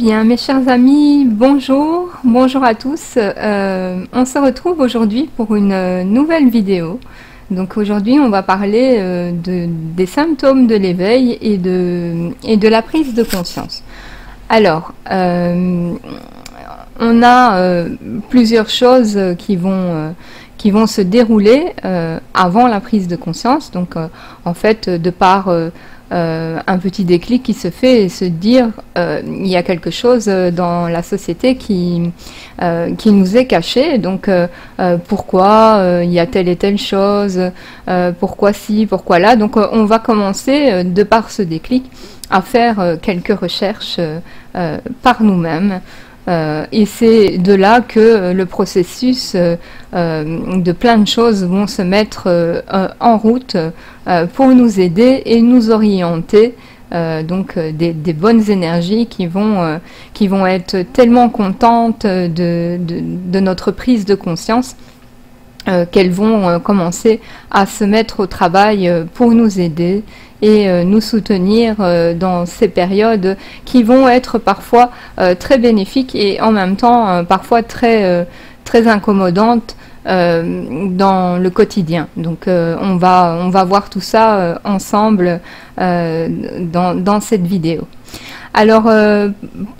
Bien, mes chers amis, bonjour, bonjour à tous. On se retrouve aujourd'hui pour une nouvelle vidéo. Donc aujourd'hui, on va parler des symptômes de l'éveil et de la prise de conscience. Alors, on a plusieurs choses qui vont se dérouler avant la prise de conscience. Donc, en fait, de par un petit déclic qui se fait et se dire il y a quelque chose dans la société qui nous est caché, donc pourquoi il y a telle et telle chose, pourquoi ci, pourquoi là. Donc on va commencer de par ce déclic à faire quelques recherches par nous-mêmes. Et c'est de là que le processus de plein de choses vont se mettre en route pour nous aider et nous orienter, donc des bonnes énergies qui vont être tellement contentes de notre prise de conscience qu'elles vont commencer à se mettre au travail pour nous aider et nous soutenir dans ces périodes qui vont être parfois très bénéfiques et en même temps parfois très incommodantes dans le quotidien. Donc on va voir tout ça ensemble dans cette vidéo. Alors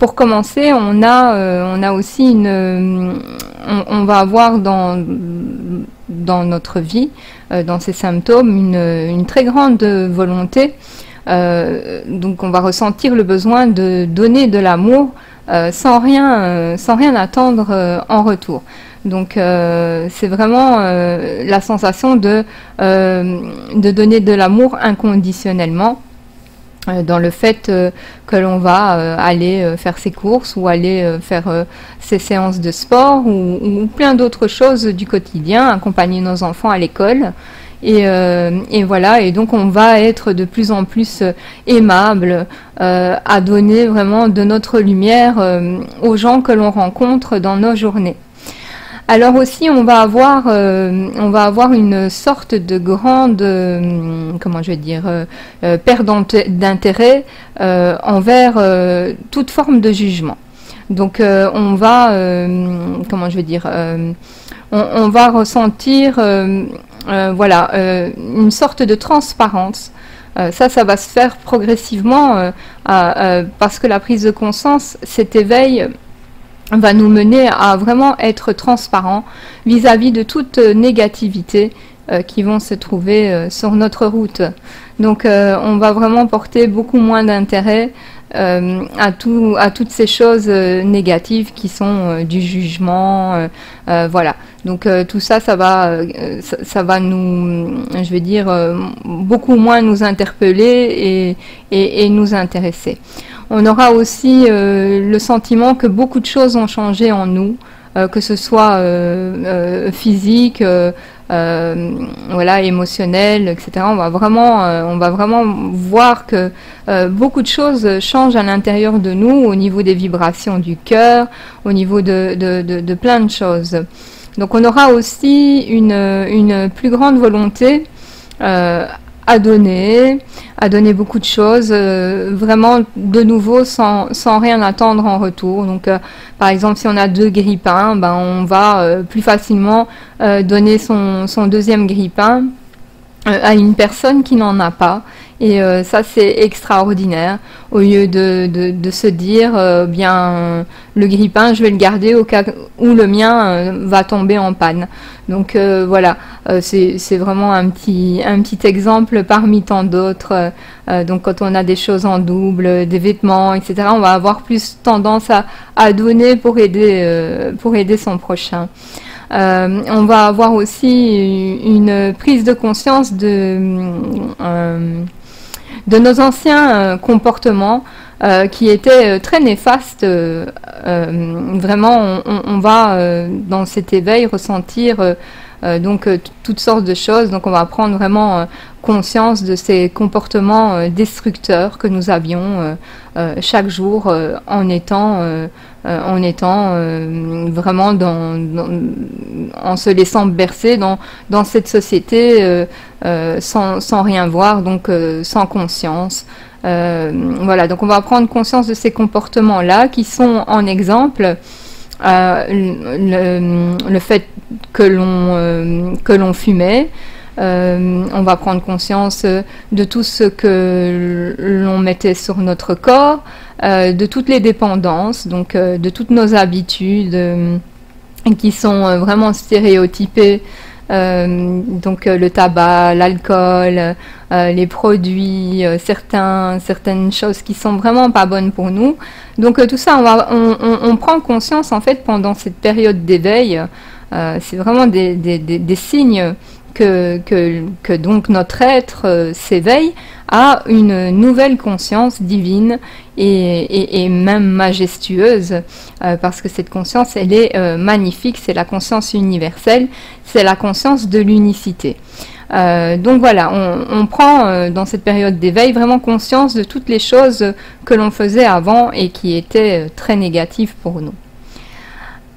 pour commencer, on a aussi on va avoir dans notre vie, dans ces symptômes, une très grande volonté. Donc on va ressentir le besoin de donner de l'amour sans rien attendre en retour. Donc c'est vraiment la sensation de donner de l'amour inconditionnellement, dans le fait que l'on va aller faire ses courses ou aller faire ses séances de sport ou plein d'autres choses du quotidien, accompagner nos enfants à l'école. Et voilà, et donc on va être de plus en plus aimable à donner vraiment de notre lumière aux gens que l'on rencontre dans nos journées. Alors aussi, on va avoir une sorte de grande, comment je vais dire, perte d'intérêt envers toute forme de jugement. Donc, on va, comment je vais dire, on va ressentir, voilà, une sorte de transparence. Ça va se faire progressivement parce que la prise de conscience, cet éveil va nous mener à vraiment être transparent vis-à-vis de toute négativité qui vont se trouver sur notre route. Donc on va vraiment porter beaucoup moins d'intérêt à toutes ces choses négatives qui sont du jugement, voilà. Donc tout ça va nous, je vais dire, beaucoup moins nous interpeller et nous intéresser. On aura aussi le sentiment que beaucoup de choses ont changé en nous, que ce soit physique, voilà, émotionnel, etc. On va vraiment voir que beaucoup de choses changent à l'intérieur de nous, au niveau des vibrations du cœur, au niveau de plein de choses. Donc on aura aussi une plus grande volonté à donner beaucoup de choses, vraiment de nouveau sans rien attendre en retour. Donc par exemple, si on a 2 grille-pains, ben on va plus facilement donner son deuxième grille-pain à une personne qui n'en a pas. Et ça, c'est extraordinaire. Au lieu de se dire, bien, le grille-pain, je vais le garder au cas où le mien va tomber en panne. Donc voilà, c'est vraiment un petit exemple parmi tant d'autres. Donc quand on a des choses en double, des vêtements, etc., on va avoir plus tendance à donner pour aider son prochain. On va avoir aussi une prise de conscience de nos anciens comportements qui étaient très néfastes. Vraiment, on va dans cet éveil ressentir donc toutes sortes de choses. Donc on va prendre vraiment conscience de ces comportements destructeurs que nous avions chaque jour en étant vraiment en se laissant bercer dans cette société sans rien voir, donc sans conscience, Voilà, donc on va prendre conscience de ces comportements-là qui sont en exemple le fait que l'on fumait. On va prendre conscience de tout ce que l'on mettait sur notre corps, de toutes les dépendances, donc de toutes nos habitudes qui sont vraiment stéréotypées. Donc le tabac, l'alcool, les produits, certaines choses qui sont vraiment pas bonnes pour nous. Donc tout ça, on prend conscience en fait pendant cette période d'éveil. C'est vraiment des signes que donc notre être s'éveille à une nouvelle conscience divine et même majestueuse, parce que cette conscience, elle est magnifique, c'est la conscience universelle, c'est la conscience de l'unicité. Donc voilà, on prend dans cette période d'éveil vraiment conscience de toutes les choses que l'on faisait avant et qui étaient très négatives pour nous.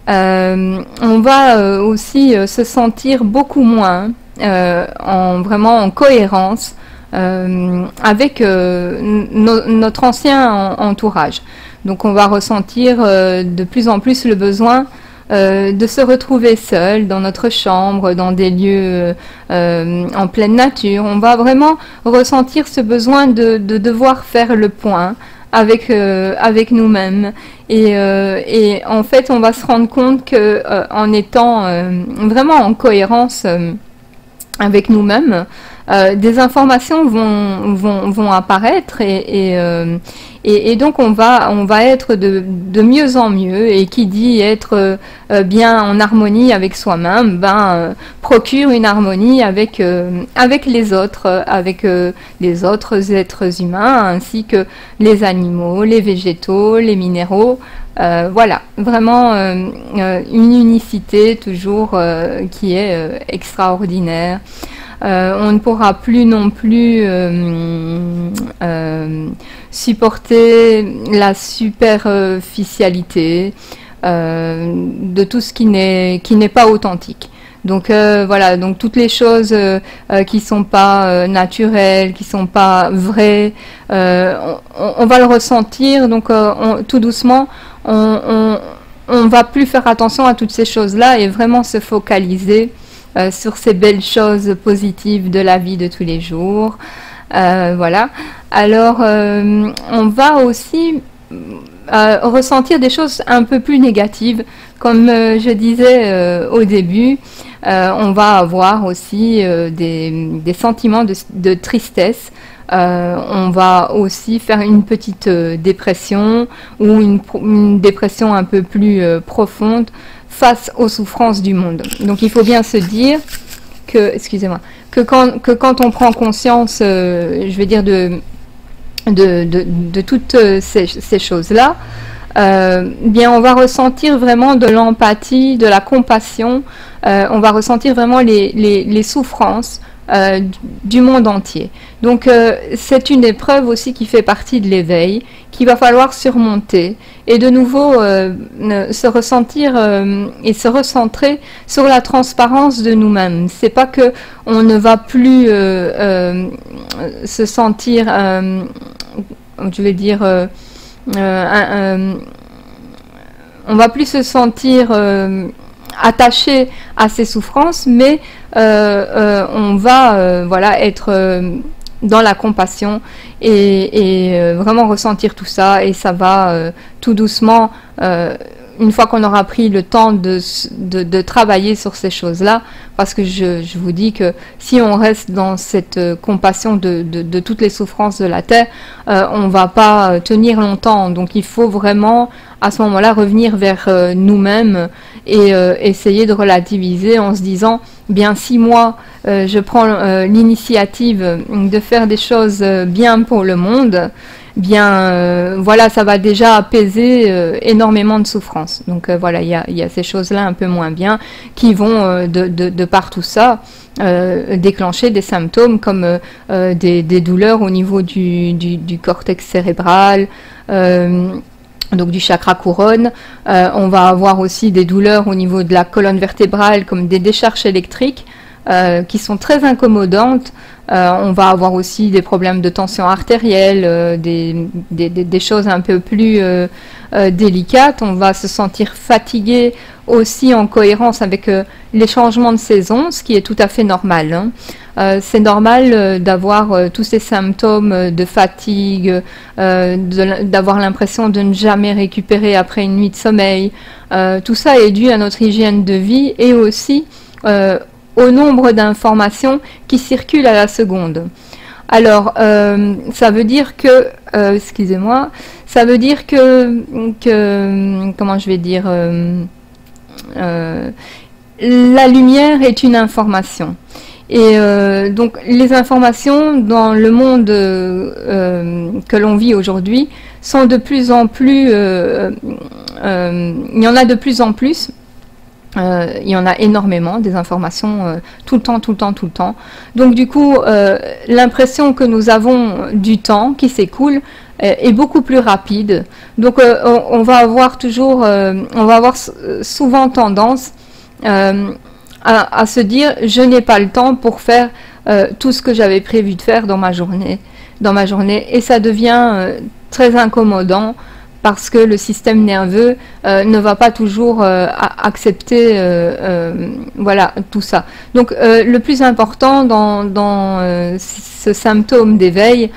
On va aussi se sentir beaucoup moins vraiment en cohérence avec notre ancien entourage. Donc on va ressentir de plus en plus le besoin de se retrouver seul dans notre chambre, dans des lieux en pleine nature. On va vraiment ressentir ce besoin de devoir faire le point avec nous-mêmes et en fait on va se rendre compte que en étant vraiment en cohérence avec nous-mêmes, des informations vont apparaître et donc on va être de mieux en mieux, et qui dit être bien en harmonie avec soi-même, procure une harmonie avec les autres, avec les autres êtres humains, ainsi que les animaux, les végétaux, les minéraux. Voilà, vraiment une unicité toujours qui est extraordinaire. On ne pourra plus non plus supporter la superficialité de tout ce qui n'est pas authentique. Donc voilà, donc toutes les choses qui sont pas naturelles, qui sont pas vraies, on va le ressentir. Donc tout doucement, on va plus faire attention à toutes ces choses-là et vraiment se focaliser sur ces belles choses positives de la vie de tous les jours. Voilà. Alors, on va aussi ressentir des choses un peu plus négatives. Comme je disais au début, on va avoir aussi des sentiments de tristesse. On va aussi faire une petite dépression ou une dépression un peu plus profonde face aux souffrances du monde. Donc il faut bien se dire que, excusez-moi, que quand on prend conscience, je vais dire de toutes ces choses-là, bien on va ressentir vraiment de l'empathie, de la compassion, on va ressentir vraiment les souffrances du monde entier. Donc c'est une épreuve aussi qui fait partie de l'éveil, qu'il va falloir surmonter et de nouveau se ressentir et se recentrer sur la transparence de nous-mêmes. C'est pas que on ne va plus se sentir, je vais dire, on va plus se sentir attaché à ces souffrances, mais on va voilà être dans la compassion et vraiment ressentir tout ça, et ça va tout doucement, une fois qu'on aura pris le temps de travailler sur ces choses-là, parce que je vous dis que si on reste dans cette compassion de toutes les souffrances de la terre, on va pas tenir longtemps. Donc il faut vraiment à ce moment-là revenir vers nous-mêmes et essayer de relativiser en se disant, bien si moi je prends l'initiative de faire des choses bien pour le monde, bien voilà, ça va déjà apaiser énormément de souffrance. Donc voilà, il y a ces choses-là un peu moins bien qui vont de par tout ça déclencher des symptômes comme des douleurs au niveau du cortex cérébral, donc du chakra couronne. On va avoir aussi des douleurs au niveau de la colonne vertébrale comme des décharges électriques. qui sont très incommodantes. On va avoir aussi des problèmes de tension artérielle, des choses un peu plus délicates. On va se sentir fatigué aussi en cohérence avec les changements de saison, ce qui est tout à fait normal, hein. C'est normal d'avoir tous ces symptômes de fatigue, d'avoir l'impression de ne jamais récupérer après une nuit de sommeil. Tout ça est dû à notre hygiène de vie et aussi au nombre d'informations qui circulent à la seconde. Alors, ça veut dire que, excusez-moi, ça veut dire que comment je vais dire, la lumière est une information. Et donc les informations dans le monde que l'on vit aujourd'hui sont de plus en plus, il y en a de plus en plus. Il y en a énormément, des informations tout le temps, tout le temps, tout le temps. Donc du coup, l'impression que nous avons du temps qui s'écoule est beaucoup plus rapide. Donc on va avoir toujours, on va avoir souvent tendance à se dire je n'ai pas le temps pour faire tout ce que j'avais prévu de faire dans ma journée, et ça devient très incommodant parce que le système nerveux ne va pas toujours accepter voilà tout ça. Donc le plus important dans ce symptôme d'éveil,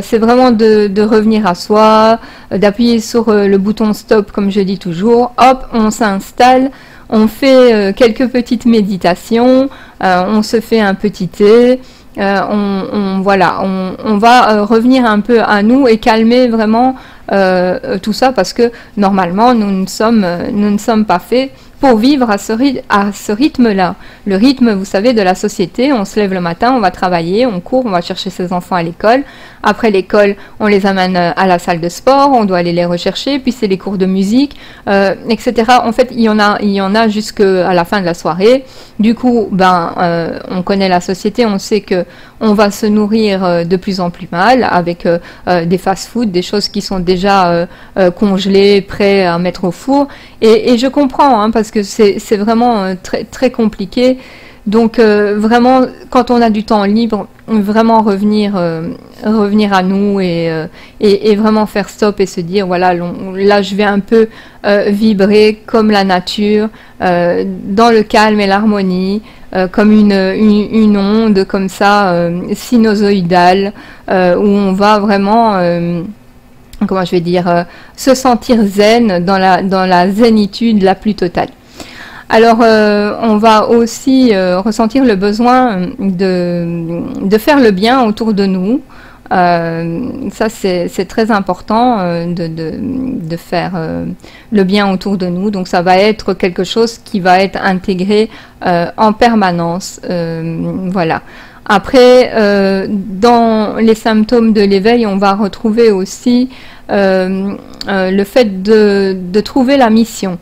c'est vraiment de revenir à soi, d'appuyer sur le bouton stop comme je dis toujours, hop, on s'installe. On fait quelques petites méditations, on se fait un petit thé, voilà, on va revenir un peu à nous et calmer vraiment tout ça parce que normalement nous ne sommes pas faits pour vivre à ce rythme-là. Le rythme, vous savez, de la société, on se lève le matin, on va travailler, on court, on va chercher ses enfants à l'école. Après l'école, on les amène à la salle de sport, on doit aller les rechercher, puis c'est les cours de musique, etc. En fait, il y en a jusqu'à la fin de la soirée. Du coup, on connaît la société, on sait que on va se nourrir de plus en plus mal avec des fast-food, des choses qui sont déjà congelées, prêts à mettre au four. Et je comprends, hein, parce que c'est vraiment très, très compliqué. Donc vraiment, quand on a du temps libre, vraiment revenir à nous et vraiment faire stop et se dire, voilà, là je vais un peu vibrer comme la nature, dans le calme et l'harmonie, comme une onde comme ça, sinusoïdale, où on va vraiment... comment je vais dire, se sentir zen dans la zénitude la plus totale. Alors, on va aussi ressentir le besoin de faire le bien autour de nous. Ça, c'est très important de faire le bien autour de nous. Donc, ça va être quelque chose qui va être intégré en permanence. Voilà. Après, dans les symptômes de l'éveil, on va retrouver aussi le fait de trouver la mission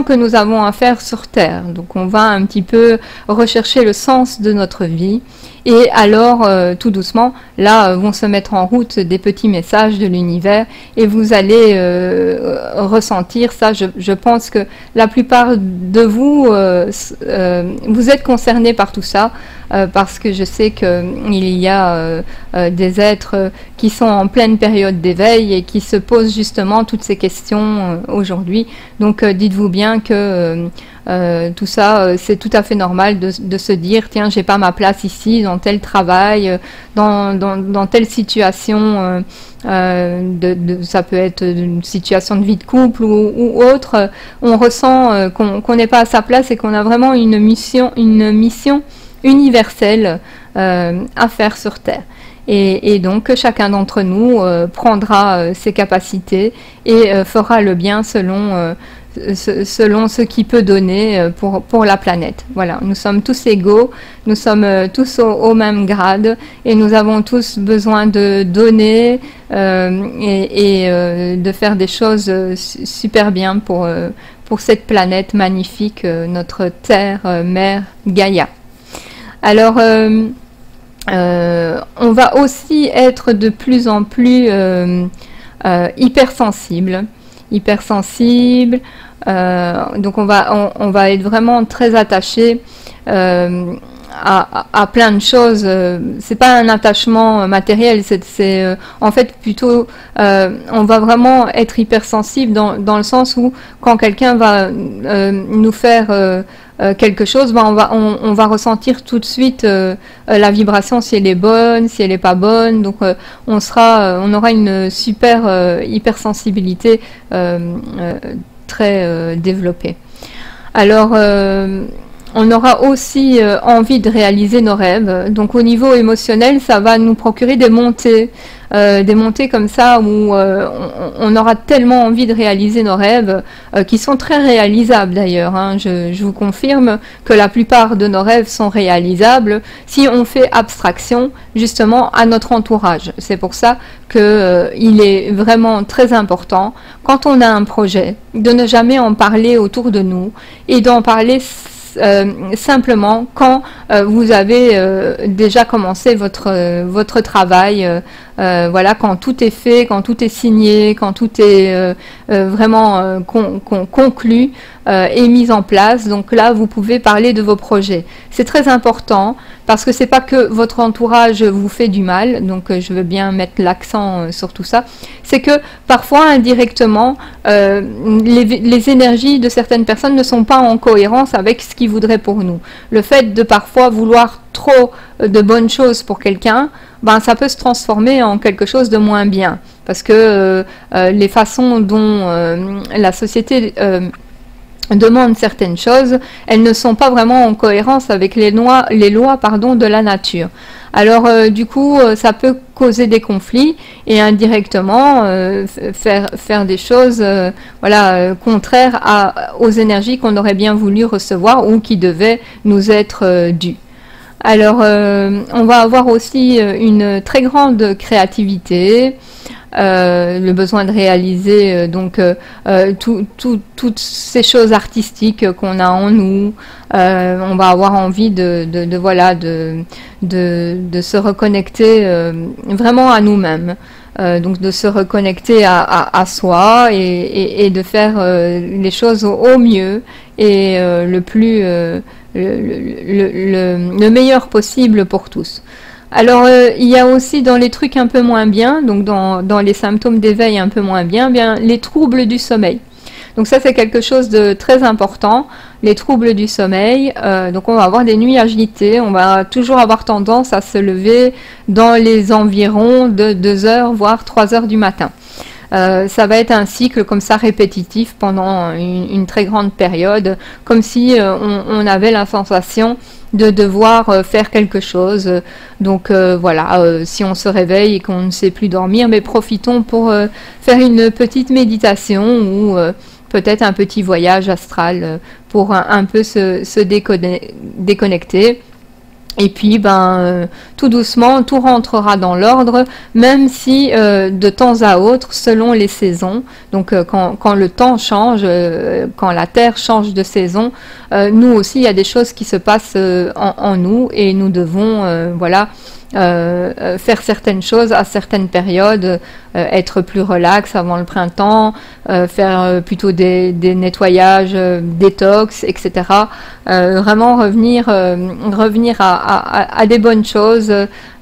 que nous avons à faire sur Terre. Donc on va un petit peu rechercher le sens de notre vie et alors tout doucement là vont se mettre en route des petits messages de l'univers et vous allez ressentir ça. Je pense que la plupart de vous vous êtes concernés par tout ça parce que je sais qu'il y a des êtres qui sont en pleine période d'éveil et qui se posent justement toutes ces questions aujourd'hui. Donc dites-vous bien que tout ça, c'est tout à fait normal de se dire, tiens, j'ai pas ma place ici, dans tel travail, dans telle situation, ça peut être une situation de vie de couple ou autre, on ressent qu'on n'est pas à sa place et qu'on a vraiment une mission universelle à faire sur Terre. Et donc chacun d'entre nous prendra ses capacités et fera le bien selon ce qu'il peut donner pour la planète. Voilà, nous sommes tous égaux, nous sommes tous au même grade et nous avons tous besoin de donner et de faire des choses super bien pour cette planète magnifique, notre terre, mère Gaïa. Alors, on va aussi être de plus en plus hypersensible. Donc on va être vraiment très attaché à plein de choses. C'est pas un attachement matériel, c'est en fait plutôt on va vraiment être hypersensible dans le sens où quand quelqu'un va nous faire quelque chose, ben on va ressentir tout de suite la vibration, si elle est bonne, si elle est pas bonne. Donc on aura une super hypersensibilité très développée. Alors on aura aussi envie de réaliser nos rêves. Donc au niveau émotionnel, ça va nous procurer des montées comme ça où on aura tellement envie de réaliser nos rêves qui sont très réalisables d'ailleurs. Hein. Je vous confirme que la plupart de nos rêves sont réalisables si on fait abstraction justement à notre entourage. C'est pour ça que il est vraiment très important quand on a un projet de ne jamais en parler autour de nous et d'en parler simplement quand vous avez déjà commencé votre travail, voilà, quand tout est fait, quand tout est signé, quand tout est vraiment conclu et mis en place. Donc là, vous pouvez parler de vos projets. C'est très important parce que c'est pas que votre entourage vous fait du mal. Donc je veux bien mettre l'accent sur tout ça. C'est que parfois indirectement, les énergies de certaines personnes ne sont pas en cohérence avec ce qu'ils voudraient pour nous. Le fait de parfois vouloir trop de bonnes choses pour quelqu'un, ben ça peut se transformer en quelque chose de moins bien, parce que les façons dont la société demande certaines choses, elles ne sont pas vraiment en cohérence avec les lois de la nature. Alors du coup, ça peut causer des conflits et indirectement faire des choses voilà, contraires aux énergies qu'on aurait bien voulu recevoir ou qui devaient nous être dues. Alors, on va avoir aussi une très grande créativité, le besoin de réaliser toutes ces choses artistiques qu'on a en nous. On va avoir envie de se reconnecter vraiment à nous-mêmes. Donc de se reconnecter à soi et de faire les choses au mieux et le meilleur possible pour tous. Alors il y a aussi dans les trucs un peu moins bien, donc dans les symptômes d'éveil un peu moins bien, les troubles du sommeil. Donc ça c'est quelque chose de très important, les troubles du sommeil. Donc on va avoir des nuits agitées, on va toujours avoir tendance à se lever dans les environs de 2 heures voire 3 heures du matin. Ça va être un cycle comme ça répétitif pendant une très grande période, comme si on avait la sensation de devoir faire quelque chose. Donc voilà, si on se réveille et qu'on ne sait plus dormir, mais profitons pour faire une petite méditation ou peut-être un petit voyage astral pour un peu se déconnecter. Et puis, tout doucement, tout rentrera dans l'ordre, même si de temps à autre, selon les saisons, donc quand le temps change, quand la Terre change de saison, nous aussi, il y a des choses qui se passent en nous et nous devons, faire certaines choses à certaines périodes, être plus relax avant le printemps, faire plutôt des nettoyages, détox, etc. Vraiment revenir à des bonnes choses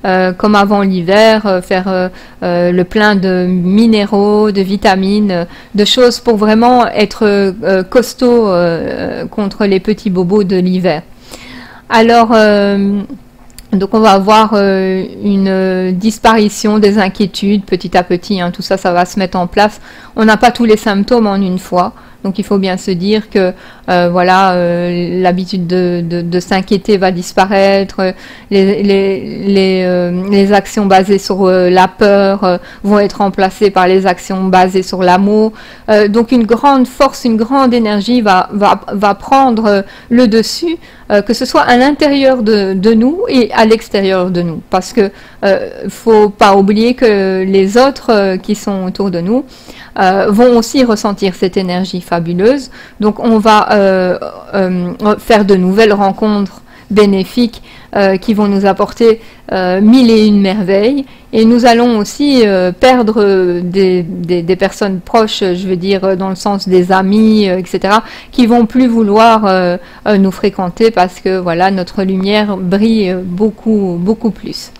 comme avant l'hiver, faire le plein de minéraux, de vitamines, de choses pour vraiment être costaud contre les petits bobos de l'hiver. Alors donc on va avoir une disparition des inquiétudes petit à petit, hein, tout ça, ça va se mettre en place. On n'a pas tous les symptômes en une fois, donc il faut bien se dire que l'habitude de s'inquiéter va disparaître, les actions basées sur la peur vont être remplacées par les actions basées sur l'amour. Donc une grande force, une grande énergie va prendre le dessus, que ce soit à l'intérieur de nous et à l'extérieur de nous, parce que faut pas oublier que les autres qui sont autour de nous vont aussi ressentir cette énergie fabuleuse. Donc on va faire de nouvelles rencontres bénéfiques qui vont nous apporter mille et une merveilles. Et nous allons aussi perdre des personnes proches, je veux dire dans le sens des amis, etc., qui vont plus vouloir nous fréquenter parce que voilà, notre lumière brille beaucoup plus.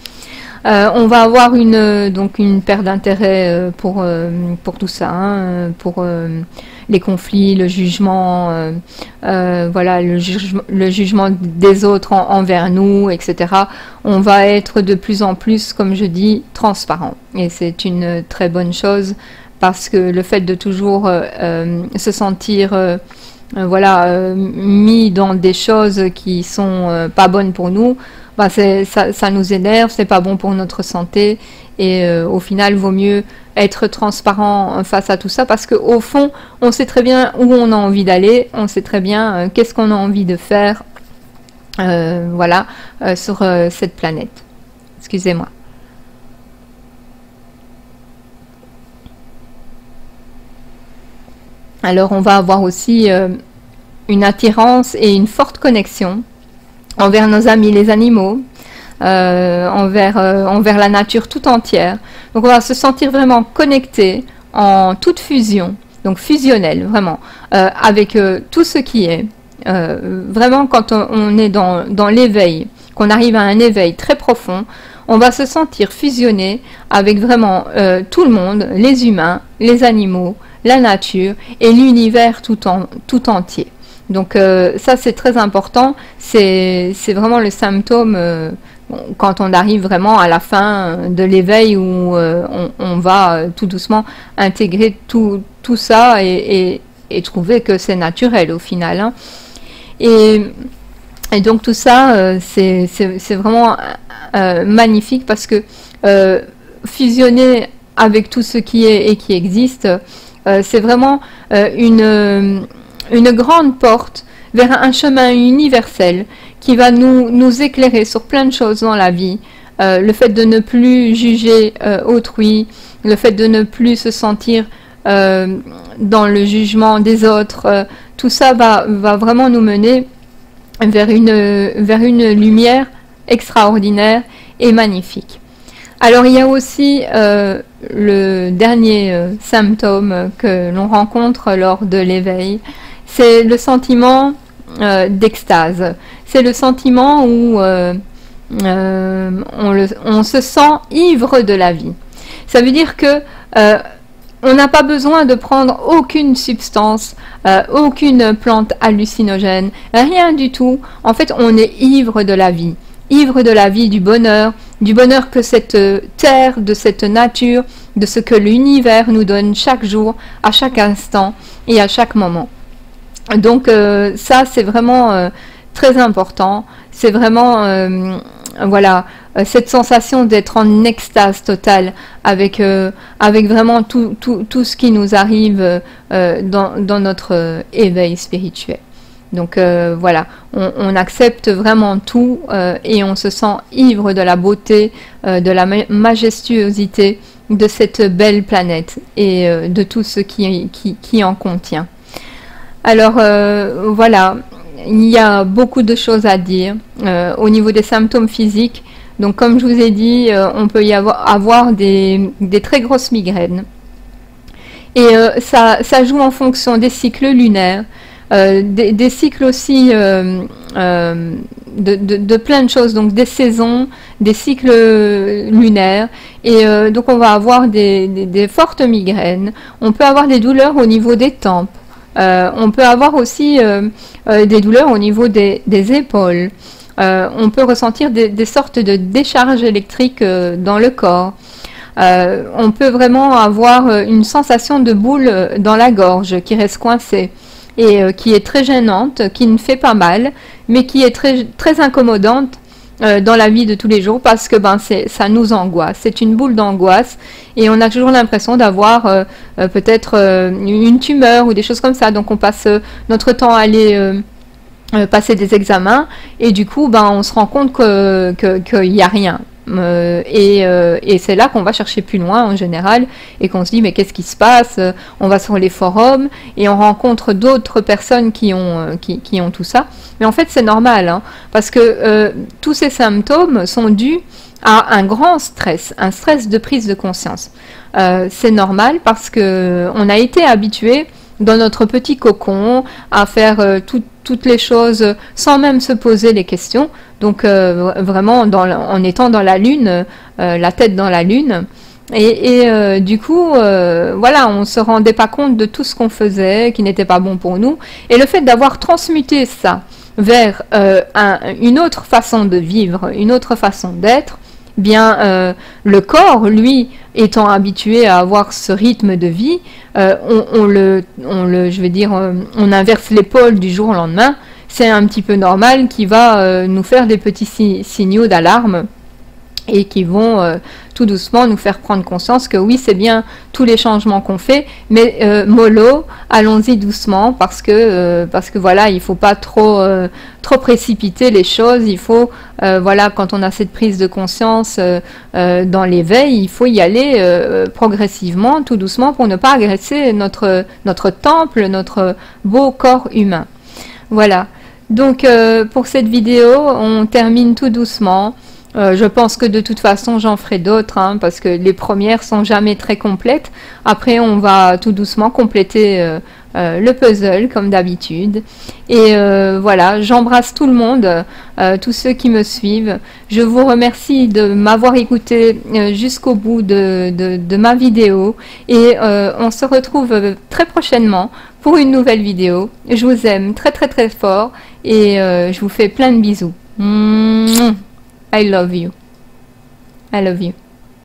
On va avoir donc une perte d'intérêt pour tout ça, hein, pour les conflits, le jugement, voilà, le jugement des autres envers nous, etc. On va être de plus en plus, comme je dis, transparent. Et c'est une très bonne chose parce que le fait de toujours se sentir voilà, mis dans des choses qui sont pas bonnes pour nous, bah ça nous énerve, c'est pas bon pour notre santé et au final vaut mieux être transparent face à tout ça parce qu'au fond on sait très bien où on a envie d'aller, on sait très bien qu'est-ce qu'on a envie de faire voilà, sur cette planète. Excusez-moi. Alors on va avoir aussi une attirance et une forte connexion envers nos amis les animaux, envers la nature tout entière. Donc on va se sentir vraiment connecté en toute fusion, donc fusionnel vraiment, avec tout ce qui est. Vraiment quand on est dans l'éveil, qu'on arrive à un éveil très profond, on va se sentir fusionné avec vraiment tout le monde, les humains, les animaux, la nature et l'univers tout entier. Donc ça c'est très important, c'est vraiment le symptôme quand on arrive vraiment à la fin de l'éveil où on va tout doucement intégrer tout ça et trouver que c'est naturel au final. Hein. Et donc tout ça c'est vraiment magnifique parce que fusionner avec tout ce qui est et qui existe, c'est vraiment une grande porte vers un chemin universel qui va nous éclairer sur plein de choses dans la vie. Le fait de ne plus juger autrui, le fait de ne plus se sentir dans le jugement des autres, tout ça va vraiment nous mener vers une lumière extraordinaire et magnifique. Alors il y a aussi le dernier symptôme que l'on rencontre lors de l'éveil, c'est le sentiment d'extase. C'est le sentiment où on se sent ivre de la vie. Ça veut dire que on n'a pas besoin de prendre aucune substance, aucune plante hallucinogène, rien du tout. En fait, on est ivre de la vie. Ivre de la vie, du bonheur que cette terre, de cette nature, de ce que l'univers nous donne chaque jour, à chaque instant et à chaque moment. Donc ça c'est vraiment très important, c'est vraiment voilà, cette sensation d'être en extase totale avec vraiment tout ce qui nous arrive dans notre éveil spirituel. Donc voilà, on accepte vraiment tout et on se sent ivre de la beauté, de la majestuosité de cette belle planète et de tout ce qui en contient. Alors voilà, il y a beaucoup de choses à dire au niveau des symptômes physiques. Donc comme je vous ai dit, on peut y avoir des très grosses migraines. Et ça joue en fonction des cycles lunaires, des cycles aussi de plein de choses, donc des saisons, des cycles lunaires. Et donc on va avoir des fortes migraines. On peut avoir des douleurs au niveau des tempes. On peut avoir aussi des douleurs au niveau des épaules. On peut ressentir des sortes de décharges électriques dans le corps. On peut vraiment avoir une sensation de boule dans la gorge qui reste coincée et qui est très gênante, qui ne fait pas mal, mais qui est très, très incommodante dans la vie de tous les jours parce que ça nous angoisse. C'est une boule d'angoisse et on a toujours l'impression d'avoir peut-être une tumeur ou des choses comme ça. Donc on passe notre temps à aller passer des examens et du coup on se rend compte qu'il n'y a rien. Et c'est là qu'on va chercher plus loin en général et qu'on se dit mais qu'est-ce qui se passe? On va sur les forums et on rencontre d'autres personnes qui ont tout ça. Mais en fait c'est normal, hein, parce que tous ces symptômes sont dus à un grand stress, un stress de prise de conscience. C'est normal parce que on a été habitué dans notre petit cocon à faire toutes les choses sans même se poser les questions. Donc vraiment en étant dans la lune, la tête dans la lune. Et du coup, voilà, on se rendait pas compte de tout ce qu'on faisait, qui n'était pas bon pour nous. Et le fait d'avoir transmuté ça vers une autre façon de vivre, une autre façon d'être, bien le corps, lui, étant habitué à avoir ce rythme de vie, je vais dire, on inverse l'épaule du jour au lendemain. C'est un petit peu normal qui va nous faire des petits signaux d'alarme et qui vont tout doucement nous faire prendre conscience que oui, c'est bien tous les changements qu'on fait, mais mollo, allons-y doucement parce que voilà, il faut pas trop précipiter les choses. Il faut voilà, quand on a cette prise de conscience dans l'éveil, il faut y aller progressivement, tout doucement, pour ne pas agresser notre temple, notre beau corps humain. Voilà. Donc pour cette vidéo, on termine tout doucement. Je pense que de toute façon j'en ferai d'autres, hein, parce que les premières sont jamais très complètes. Après on va tout doucement compléter le puzzle comme d'habitude. Et voilà, j'embrasse tout le monde, tous ceux qui me suivent. Je vous remercie de m'avoir écouté jusqu'au bout de ma vidéo. Et on se retrouve très prochainement pour une nouvelle vidéo. Je vous aime très très très fort et je vous fais plein de bisous. I love you. I love you.